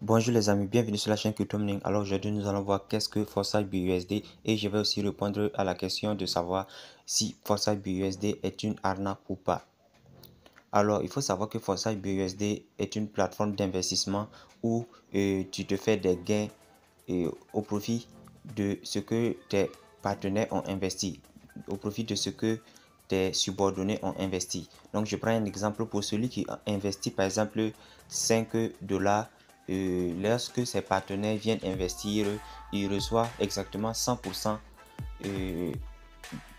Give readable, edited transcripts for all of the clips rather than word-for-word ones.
Bonjour les amis, bienvenue sur la chaîne CryptoMining. Alors aujourd'hui nous allons voir qu'est-ce que Foresight BUSD et je vais aussi répondre à la question de savoir si Foresight BUSD est une arnaque ou pas. Alors il faut savoir que Foresight BUSD est une plateforme d'investissement où tu te fais des gains au profit de ce que tes partenaires ont investi, au profit de ce que tes subordonnés ont investi. Donc je prends un exemple pour celui qui a investi par exemple 5 dollars. Lorsque ses partenaires viennent investir, il reçoit exactement 100%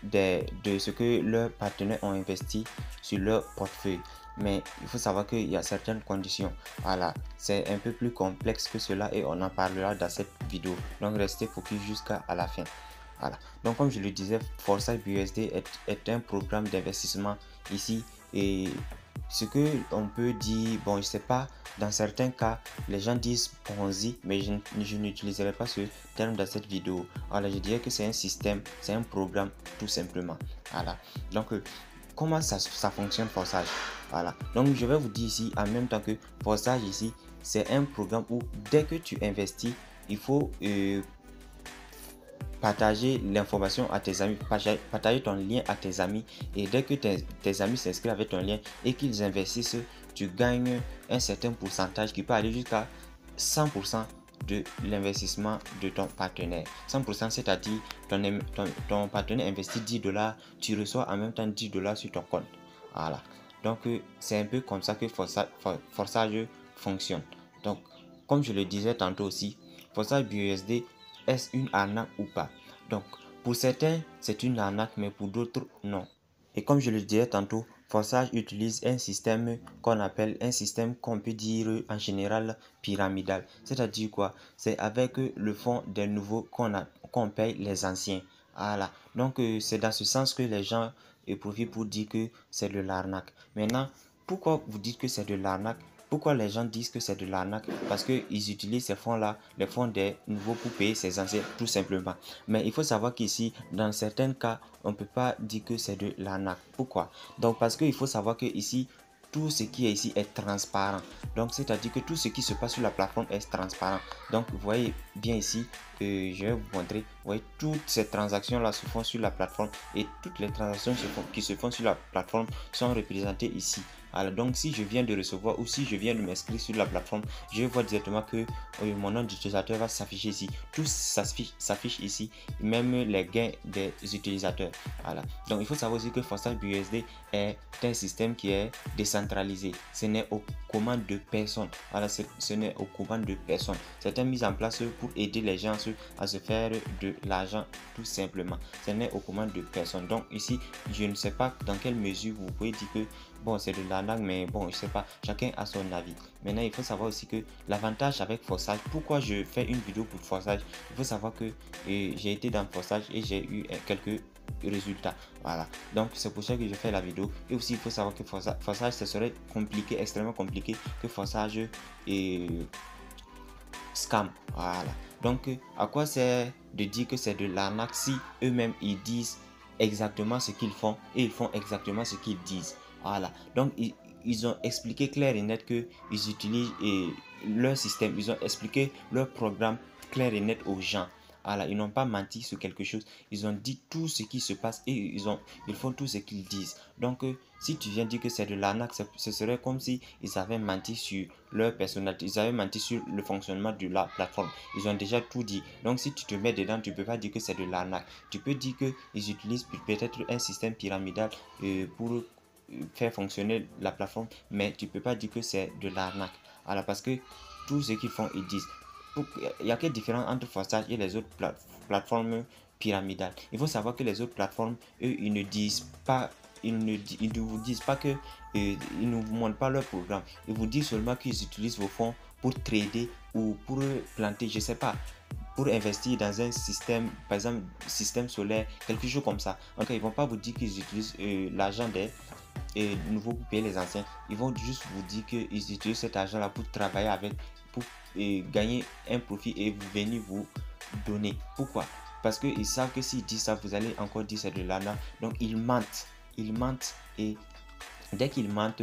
de ce que leurs partenaires ont investi sur leur portefeuille. Mais il faut savoir qu'il y a certaines conditions. Voilà, c'est un peu plus complexe que cela et on en parlera dans cette vidéo. Donc restez focus jusqu'à la fin. Voilà. Donc comme je le disais, Foresight BUSD est un programme d'investissement ici et ce que on peut dire, bon je sais pas, dans certains cas les gens disent Ponzi, mais je n'utiliserai pas ce terme dans cette vidéo. Voilà, je dirais que c'est un système, c'est un programme tout simplement. Voilà, donc comment ça fonctionne Foresight? Voilà, donc je vais vous dire ici en même temps que Foresight ici c'est un programme où dès que tu investis il faut partager l'information à tes amis, partager ton lien à tes amis et dès que tes amis s'inscrivent avec ton lien et qu'ils investissent, tu gagnes un certain pourcentage qui peut aller jusqu'à 100% de l'investissement de ton partenaire. 100%, c'est-à-dire ton partenaire investit 10 dollars, tu reçois en même temps 10 dollars sur ton compte. Voilà. Donc, c'est un peu comme ça que Foresight fonctionne. Donc, comme je le disais tantôt aussi, Foresight BUSD, est-ce une arnaque ou pas? Donc, pour certains, c'est une arnaque, mais pour d'autres, non. Et comme je le disais tantôt, Foresight utilise un système qu'on appelle un système qu'on peut dire en général pyramidal. C'est-à-dire quoi? C'est avec le fonds des nouveaux qu'on paye les anciens. Voilà. Donc, c'est dans ce sens que les gens profitent pour dire que c'est de l'arnaque. Maintenant, pourquoi vous dites que c'est de l'arnaque? Pourquoi les gens disent que c'est de l'arnaque? Parce qu'ils utilisent ces fonds-là, les fonds des nouveaux pour payer ces anciens, tout simplement. Mais il faut savoir qu'ici, dans certains cas, on ne peut pas dire que c'est de l'arnaque. Pourquoi? Donc parce qu'il faut savoir que ici, tout ce qui est ici est transparent. Donc c'est-à-dire que tout ce qui se passe sur la plateforme est transparent. Donc vous voyez bien ici, je vais vous montrer, vous voyez toutes ces transactions là se font sur la plateforme et toutes les transactions qui se font sur la plateforme sont représentées ici. Alors donc si je viens de recevoir ou si je viens de m'inscrire sur la plateforme, je vois directement que mon nom d'utilisateur va s'afficher ici. Tout s'affiche ici, même les gains des utilisateurs. Voilà. Donc il faut savoir aussi que Foresight BUSD est un système qui est décentralisé. Ce n'est aux commandes de personne. Voilà, ce n'est aux commandes de personne. C'est mis en place pour aider les gens à se faire de l'argent tout simplement. Ce n'est aux commandes de personne. Donc ici, je ne sais pas dans quelle mesure vous pouvez dire que bon, c'est de l'arnaque, mais bon, je sais pas, chacun a son avis. Maintenant, il faut savoir aussi que l'avantage avec Foresight, pourquoi je fais une vidéo pour Foresight, il faut savoir que j'ai été dans Foresight et j'ai eu quelques résultats. Voilà, donc c'est pour ça que je fais la vidéo. Et aussi, il faut savoir que Foresight, ce serait compliqué, extrêmement compliqué que Foresight et scam. Voilà, donc à quoi c'est de dire que c'est de l'arnaque si eux-mêmes ils disent exactement ce qu'ils font et ils font exactement ce qu'ils disent. Voilà, donc ils ont expliqué clair et net que ils utilisent leur système, ils ont expliqué leur programme clair et net aux gens. Voilà, ils n'ont pas menti sur quelque chose, ils ont dit tout ce qui se passe et ils font tout ce qu'ils disent. Donc, si tu viens dire que c'est de l'arnaque, ce serait comme si ils avaient menti sur leur personnalité, ils avaient menti sur le fonctionnement de la plateforme. Ils ont déjà tout dit. Donc, si tu te mets dedans, tu ne peux pas dire que c'est de l'arnaque. Tu peux dire qu'ils utilisent peut-être un système pyramidal pour faire fonctionner la plateforme, mais tu ne peux pas dire que c'est de l'arnaque. Alors, parce que tout ce qu'ils font, ils disent. Il y a quelle différence entre Foresight et les autres plateformes pyramidales? Il faut savoir que les autres plateformes, eux, ils ne disent pas, ils ne vous disent pas que, ils ne vous montrent pas leur programme. Ils vous disent seulement qu'ils utilisent vos fonds pour trader ou pour planter, je sais pas, pour investir dans un système, par exemple, système solaire, quelque chose comme ça. Donc, ils vont pas vous dire qu'ils utilisent l'argent des nouveaux pour payer les anciens. Ils vont juste vous dire qu'ils utilisent cet argent-là pour travailler avec, pour gagner un profit et venir vous donner. Pourquoi? Parce qu'ils savent que s'ils disent ça, vous allez encore dire c'est de l'arnaque. Donc ils mentent. Ils mentent et dès qu'ils mentent,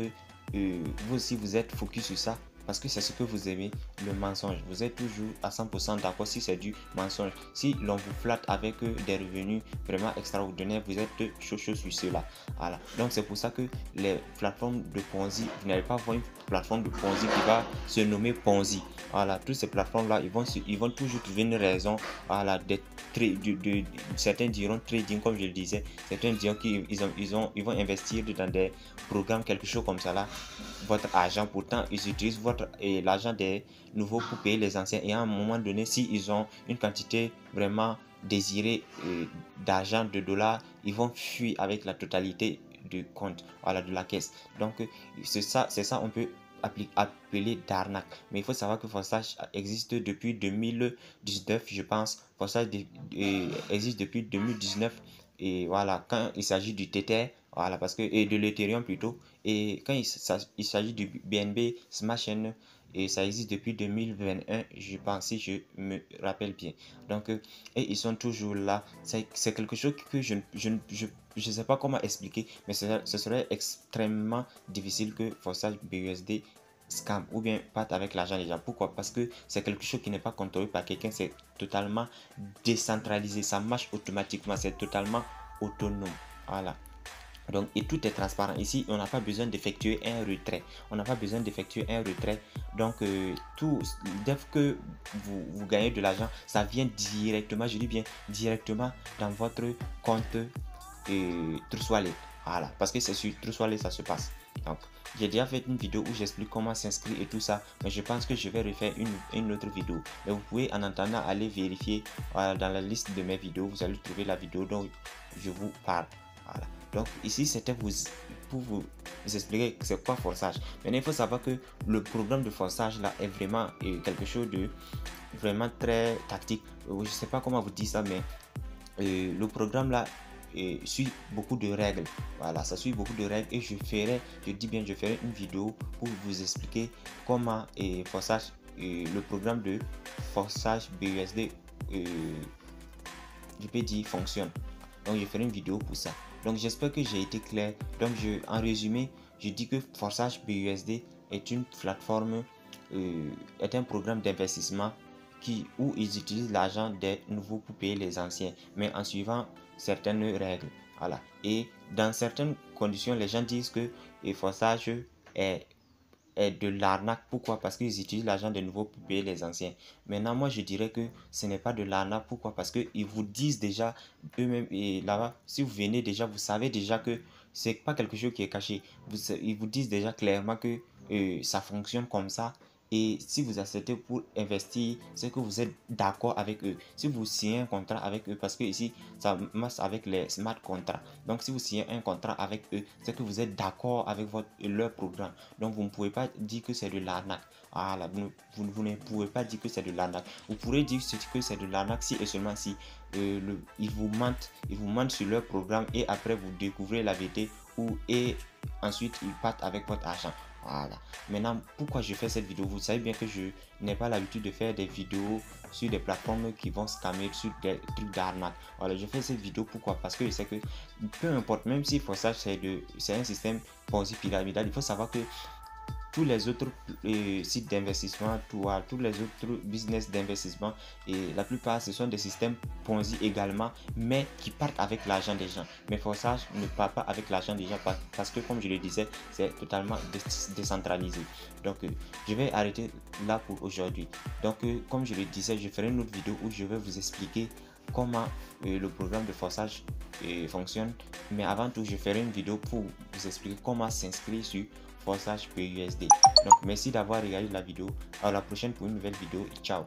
vous aussi vous êtes focus sur ça. parce que c'est ce que vous aimez, le mensonge. Vous êtes toujours à 100% d'accord si c'est du mensonge. Si l'on vous flatte avec des revenus vraiment extraordinaires, vous êtes chaud sur cela. Voilà. Donc c'est pour ça que les plateformes de Ponzi, vous n'allez pas voir une plateforme de Ponzi qui va se nommer Ponzi. Voilà, toutes ces plateformes-là, ils vont toujours trouver une raison. Voilà, certains diront trading, comme je le disais. Certains diront qu'ils vont investir dans des programmes, quelque chose comme ça là. Votre argent, pourtant, ils utilisent l'argent des nouveaux pour payer les anciens. Et à un moment donné, s'ils ont une quantité vraiment désirée d'argent, de dollars, ils vont fuir avec la totalité du compte, voilà, de la caisse. Donc, c'est ça, on peut appelé d'arnaque. Mais il faut savoir que Forsage existe depuis 2019, je pense. Forsage existe depuis 2019. Et voilà, quand il s'agit du Tether, voilà, parce que, et de l'Ethereum plutôt, et quand il s'agit du BNB Smart Chain, et ça existe depuis 2021, je pense, si je me rappelle bien. Donc, et ils sont toujours là. C'est quelque chose que je ne sais pas comment expliquer, mais ce serait extrêmement difficile que Forsage BUSD scam ou bien parte avec l'argent des gens. Pourquoi? Parce que c'est quelque chose qui n'est pas contrôlé par quelqu'un, c'est totalement décentralisé, ça marche automatiquement, c'est totalement autonome. Voilà. Donc, et tout est transparent. Ici, on n'a pas besoin d'effectuer un retrait. On n'a pas besoin d'effectuer un retrait. Donc, tout, dès que vous gagnez de l'argent, ça vient directement, je dis bien directement dans votre compte Trust Wallet. Voilà, parce que c'est sur Trust Wallet ça se passe. Donc, j'ai déjà fait une vidéo où j'explique comment s'inscrire et tout ça, mais je pense que je vais refaire une autre vidéo. Mais vous pouvez en attendant aller vérifier dans la liste de mes vidéos, vous allez trouver la vidéo dont je vous parle. Voilà. Donc ici c'était pour vous expliquer c'est quoi Forsage. Maintenant il faut savoir que le programme de Forsage là est vraiment quelque chose de vraiment très tactique. Je sais pas comment vous dire ça, mais le programme là suit beaucoup de règles. Voilà, ça suit beaucoup de règles et je ferai une vidéo pour vous expliquer comment Forsage, le programme de Forsage BUSD, je peux dire, fonctionne. Donc je ferai une vidéo pour ça. Donc j'espère que j'ai été clair. Donc en résumé, je dis que Forsage BUSD est une plateforme, est un programme d'investissement où ils utilisent l'argent des nouveaux pour payer les anciens, mais en suivant certaines règles. Voilà. Et dans certaines conditions, les gens disent que Forsage est de l'arnaque. Pourquoi? Parce qu'ils utilisent l'argent des nouveaux pour payer les anciens. Maintenant, moi, je dirais que ce n'est pas de l'arnaque. Pourquoi? Parce qu'ils vous disent déjà eux-mêmes, et là-bas, si vous venez déjà, vous savez déjà que c'est pas quelque chose qui est caché. Ils vous disent déjà clairement que ça fonctionne comme ça. Et si vous acceptez pour investir, c'est que vous êtes d'accord avec eux. Si vous signez un contrat avec eux, parce que ici, ça marche avec les smart contrats. Donc, si vous signez un contrat avec eux, c'est que vous êtes d'accord avec leur programme. Donc, vous ne pouvez pas dire que c'est de l'arnaque. Voilà, vous ne pouvez pas dire que c'est de l'arnaque. Vous pourrez dire que c'est de l'arnaque si et seulement si ils vous mentent sur leur programme et après vous découvrez la vérité et ensuite ils partent avec votre argent. Voilà. Maintenant, pourquoi je fais cette vidéo? Vous savez bien que je n'ai pas l'habitude de faire des vidéos sur des plateformes qui vont scammer, sur des trucs d'arnaque. Voilà, je fais cette vidéo pourquoi? Parce que je sais que peu importe, même si Forsage c'est un système Ponzi pyramidal, il faut savoir que tous les autres sites d'investissement, tous les autres business d'investissement, et la plupart ce sont des systèmes Ponzi également, mais qui partent avec l'argent des gens. Mais Forsage ne part pas avec l'argent des gens parce que, comme je le disais, c'est totalement décentralisé. Donc je vais arrêter là pour aujourd'hui. Donc comme je le disais, je ferai une autre vidéo où je vais vous expliquer comment le programme de Forsage fonctionne. Mais avant tout, je ferai une vidéo pour vous expliquer comment s'inscrire sur Forsage BUSD. Donc merci d'avoir regardé la vidéo. À la prochaine pour une nouvelle vidéo. Ciao.